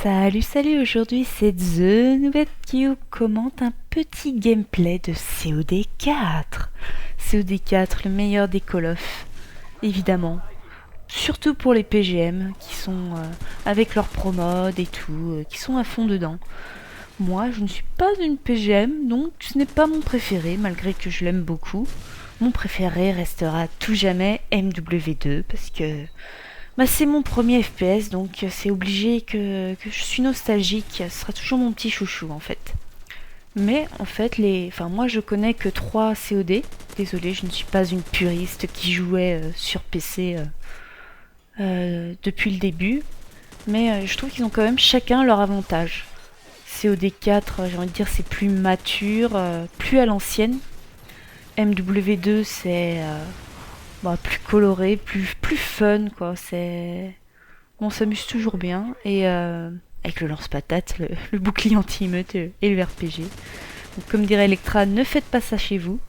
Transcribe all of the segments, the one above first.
Salut, salut, aujourd'hui c'est The Nouvelle qui vous commente un petit gameplay de COD4. COD4, le meilleur des Call of, évidemment. Surtout pour les PGM qui sont avec leur promode et tout, qui sont à fond dedans. Moi, je ne suis pas une PGM, donc ce n'est pas mon préféré, malgré que je l'aime beaucoup. Mon préféré restera tout jamais MW2 parce que c'est mon premier FPS, donc c'est obligé que je suis nostalgique. Ce sera toujours mon petit chouchou en fait. Mais en fait, moi je connais que 3 COD. Désolée, je ne suis pas une puriste qui jouait sur PC depuis le début. Mais je trouve qu'ils ont quand même chacun leur avantage. COD 4, j'ai envie de dire, c'est plus mature, plus à l'ancienne. MW2, c'est plus coloré, plus fun, quoi. On s'amuse toujours bien. Et avec le lance-patate, le bouclier anti-émeute et le RPG. Donc, comme dirait Electra, ne faites pas ça chez vous.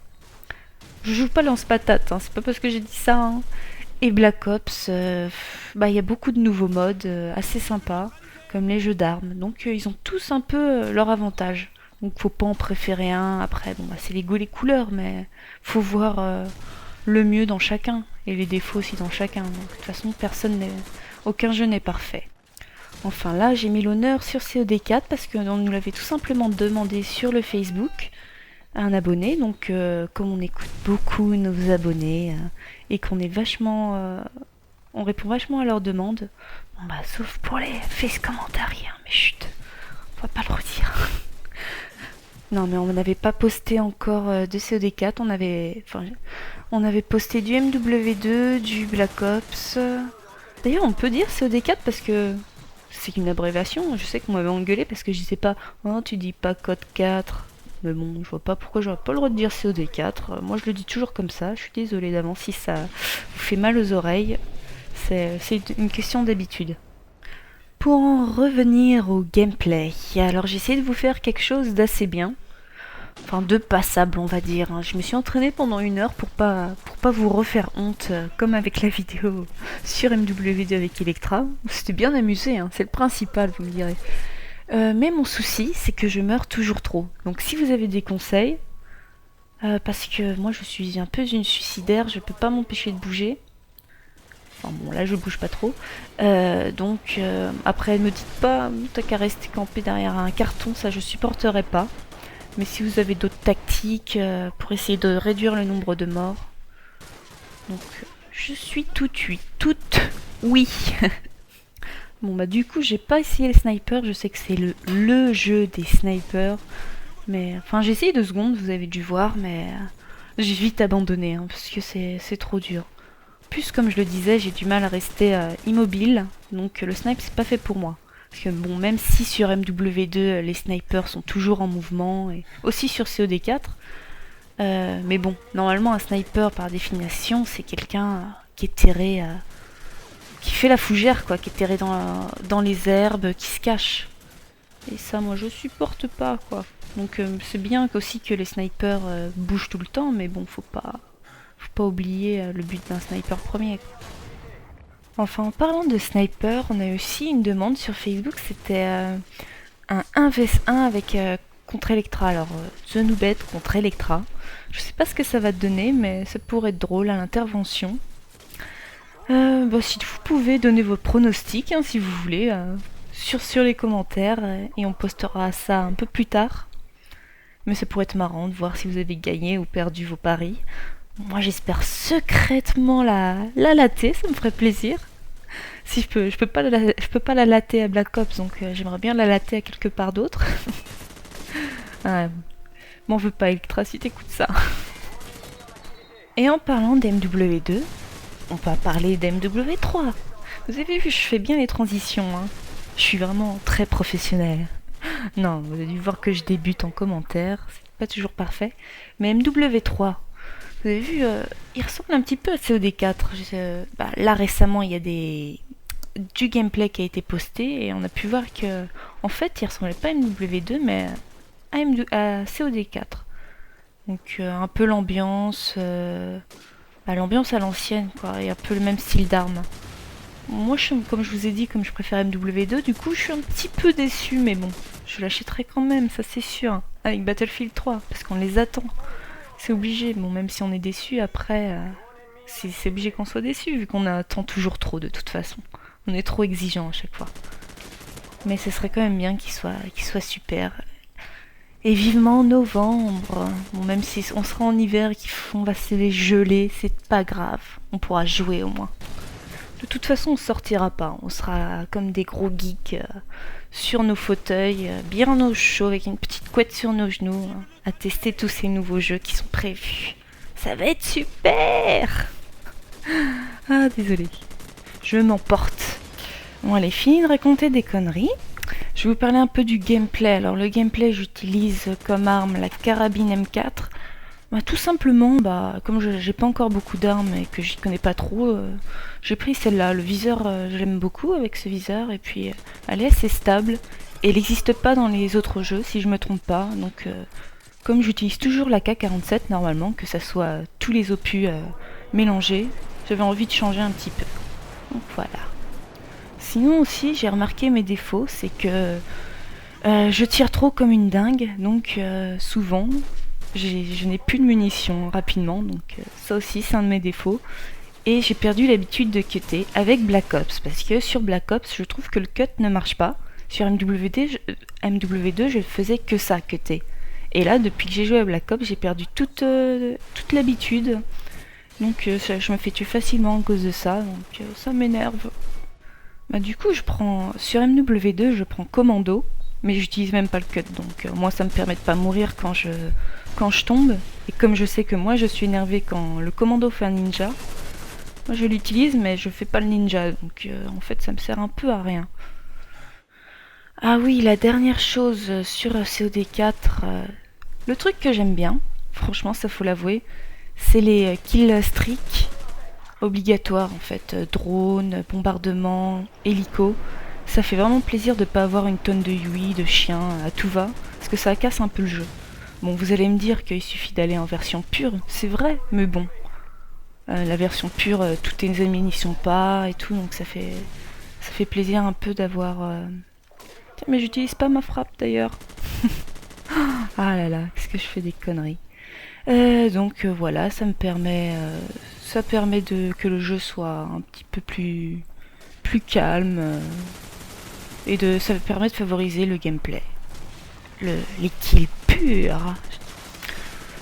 Je joue pas lance-patate, hein, c'est pas parce que j'ai dit ça. Hein. Et Black Ops, y a beaucoup de nouveaux modes assez sympas, comme les jeux d'armes. Donc ils ont tous un peu leur avantage. Donc faut pas en préférer un. Après, c'est les goûts et les couleurs, mais faut voir le mieux dans chacun et les défauts aussi dans chacun. Donc, de toute façon, aucun jeu n'est parfait. Enfin là, j'ai mis l'honneur sur COD4 parce qu'on nous l'avait tout simplement demandé sur le Facebook, un abonné. Donc comme on écoute beaucoup nos abonnés et qu'on est vachement, on répond vachement à leurs demandes. Sauf pour les face commentariens, mais chut, on va pas le redire. Non, mais on n'avait pas posté encore de COD4. On avait posté du MW2, du Black Ops. D'ailleurs, on peut dire COD4 parce que c'est une abréviation. Je sais qu'on m'avait engueulé parce que je disais pas "Oh, tu dis pas code 4". Mais bon, je vois pas pourquoi j'aurais pas le droit de dire COD4. Moi, je le dis toujours comme ça. Je suis désolée d'avance si ça vous fait mal aux oreilles. C'est une question d'habitude. Pour en revenir au gameplay, alors j'ai essayé de vous faire quelque chose d'assez bien. Enfin, de passable, on va dire. Je me suis entraînée pendant 1 heure pour pas vous refaire honte, comme avec la vidéo sur MW2 avec Electra. C'était bien amusé, hein, c'est le principal, vous me direz. Mais mon souci, c'est que je meurs toujours trop. Donc si vous avez des conseils, parce que moi je suis un peu une suicidaire, je peux pas m'empêcher de bouger. Enfin bon, là je bouge pas trop. Après, ne me dites pas, t'as qu'à rester campé derrière un carton, ça je supporterai pas. Mais si vous avez d'autres tactiques pour essayer de réduire le nombre de morts. Donc, je suis toute oui. Du coup, j'ai pas essayé les snipers. Je sais que c'est le jeu des snipers. Mais, j'ai essayé 2 secondes, vous avez dû voir, mais j'ai vite abandonné, hein, parce que c'est trop dur. Plus, comme je le disais, j'ai du mal à rester immobile. Donc, le snipe, c'est pas fait pour moi. Parce que même si sur MW2 les snipers sont toujours en mouvement, et aussi sur COD4, mais bon, normalement un sniper par définition c'est quelqu'un qui est terré, qui fait la fougère quoi, qui est terré dans les herbes, qui se cache. Et ça moi je supporte pas quoi. Donc c'est bien aussi que les snipers bougent tout le temps, mais bon faut pas oublier le but d'un sniper premier. Quoi. Enfin, en parlant de sniper, on a aussi une demande sur Facebook, c'était un 1vs1 avec contre Electra. Alors, The Noobet contre Electra. Je sais pas ce que ça va te donner, mais ça pourrait être drôle à l'intervention. Si vous pouvez donner vos pronostics, hein, si vous voulez, sur les commentaires, et on postera ça un peu plus tard. Mais ça pourrait être marrant de voir si vous avez gagné ou perdu vos paris. Moi j'espère secrètement la latter, ça me ferait plaisir. Si je peux pas la latter à Black Ops, donc j'aimerais bien la latter à quelque part d'autre. M'en veux pas Electra si t'écoutes ça. Et en parlant d'MW2, on peut parler d'MW3. Vous avez vu, je fais bien les transitions. Hein. Je suis vraiment très professionnelle. Non, vous avez dû voir que je débute en commentaire, c'est pas toujours parfait. Mais MW3, vous avez vu, il ressemble un petit peu à COD4. Là récemment, il y a du gameplay qui a été posté et on a pu voir que, en fait, il ressemblait pas à MW2 mais à COD4. Donc un peu l'ambiance à l'ancienne quoi, et un peu le même style d'armes. Moi, comme je vous ai dit, comme je préfère MW2, du coup, je suis un petit peu déçue, mais bon, je l'achèterai quand même, ça c'est sûr, avec Battlefield 3, parce qu'on les attend. C'est obligé, bon, même si on est déçu, après, c'est obligé qu'on soit déçu, vu qu'on attend toujours trop de toute façon. On est trop exigeant à chaque fois. Mais ce serait quand même bien qu'il soit super. Et vivement novembre. Bon, même si on sera en hiver et qu'on va se les geler, c'est pas grave. On pourra jouer au moins. De toute façon, on sortira pas. On sera comme des gros geeks sur nos fauteuils, bien au chaud, avec une petite couette sur nos genoux, à tester tous ces nouveaux jeux qui sont prévus. Ça va être super! Ah, désolé. Je m'emporte. Bon, allez, fini de raconter des conneries. Je vais vous parler un peu du gameplay. Alors, le gameplay, j'utilise comme arme la carabine M4. Bah, tout simplement, comme j'ai pas encore beaucoup d'armes et que j'y connais pas trop, j'ai pris celle-là. Le viseur, je l'aime beaucoup avec ce viseur. Et puis, elle est assez stable. Et elle n'existe pas dans les autres jeux, si je me trompe pas. Donc, comme j'utilise toujours la K47, normalement, que ça soit tous les opus mélangés, j'avais envie de changer un petit peu. Donc, voilà. Sinon aussi, j'ai remarqué mes défauts, c'est que je tire trop comme une dingue, donc souvent je n'ai plus de munitions rapidement, donc ça aussi c'est un de mes défauts. Et j'ai perdu l'habitude de cutter avec Black Ops, parce que sur Black Ops je trouve que le cut ne marche pas. Sur MW2 je faisais que ça, cutter. Et là depuis que j'ai joué à Black Ops j'ai perdu toute l'habitude. Donc je me fais tuer facilement à cause de ça, donc ça m'énerve. Du coup, sur MW2, je prends commando, mais j'utilise même pas le cut, donc moi ça me permet de pas mourir quand je tombe. Et comme je sais que moi je suis énervé quand le commando fait un ninja, moi je l'utilise mais je fais pas le ninja, donc en fait ça me sert un peu à rien. Ah oui, la dernière chose sur COD4, le truc que j'aime bien, franchement ça faut l'avouer, c'est les kill streaks obligatoire en fait, drone, bombardement, hélico. Ça fait vraiment plaisir de pas avoir une tonne de UI, de chiens à tout va, parce que ça casse un peu le jeu. Bon, vous allez me dire qu'il suffit d'aller en version pure, c'est vrai, mais bon. La version pure, toutes tes ennemis n'y sont pas et tout, donc ça fait plaisir un peu d'avoir... Tiens, mais j'utilise pas ma frappe d'ailleurs. Ah là là, qu'est-ce que je fais des conneries. Donc voilà, ça permet que le jeu soit un petit peu plus calme et ça permet de favoriser le gameplay, les kills purs.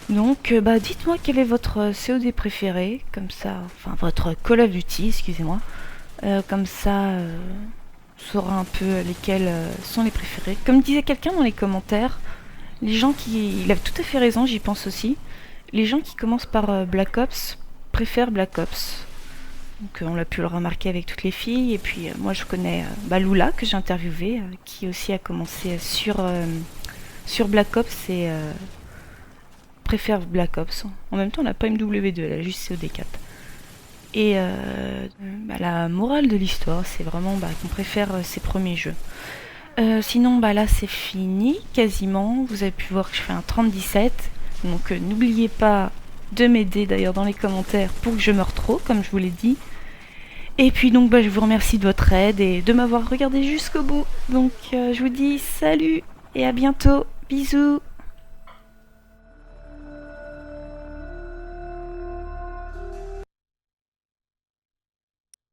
Donc dites-moi quel est votre COD préféré, comme ça, enfin votre Call of Duty, excusez-moi, comme ça on saura un peu lesquels sont les préférés. Comme disait quelqu'un dans les commentaires, il a tout à fait raison, j'y pense aussi. Les gens qui commencent par Black Ops préfèrent Black Ops. Donc on l'a pu le remarquer avec toutes les filles. Et puis moi je connais Lula que j'ai interviewé, qui aussi a commencé sur Black Ops et préfère Black Ops. En même temps, elle n'a pas MW2, elle a juste COD4. Et la morale de l'histoire, c'est vraiment qu'on préfère ses premiers jeux. Sinon, là, c'est fini, quasiment. Vous avez pu voir que je fais un 30-17. Donc, n'oubliez pas de m'aider, d'ailleurs, dans les commentaires pour que je meure trop, comme je vous l'ai dit. Et puis, donc, je vous remercie de votre aide et de m'avoir regardé jusqu'au bout. Donc, je vous dis salut et à bientôt. Bisous.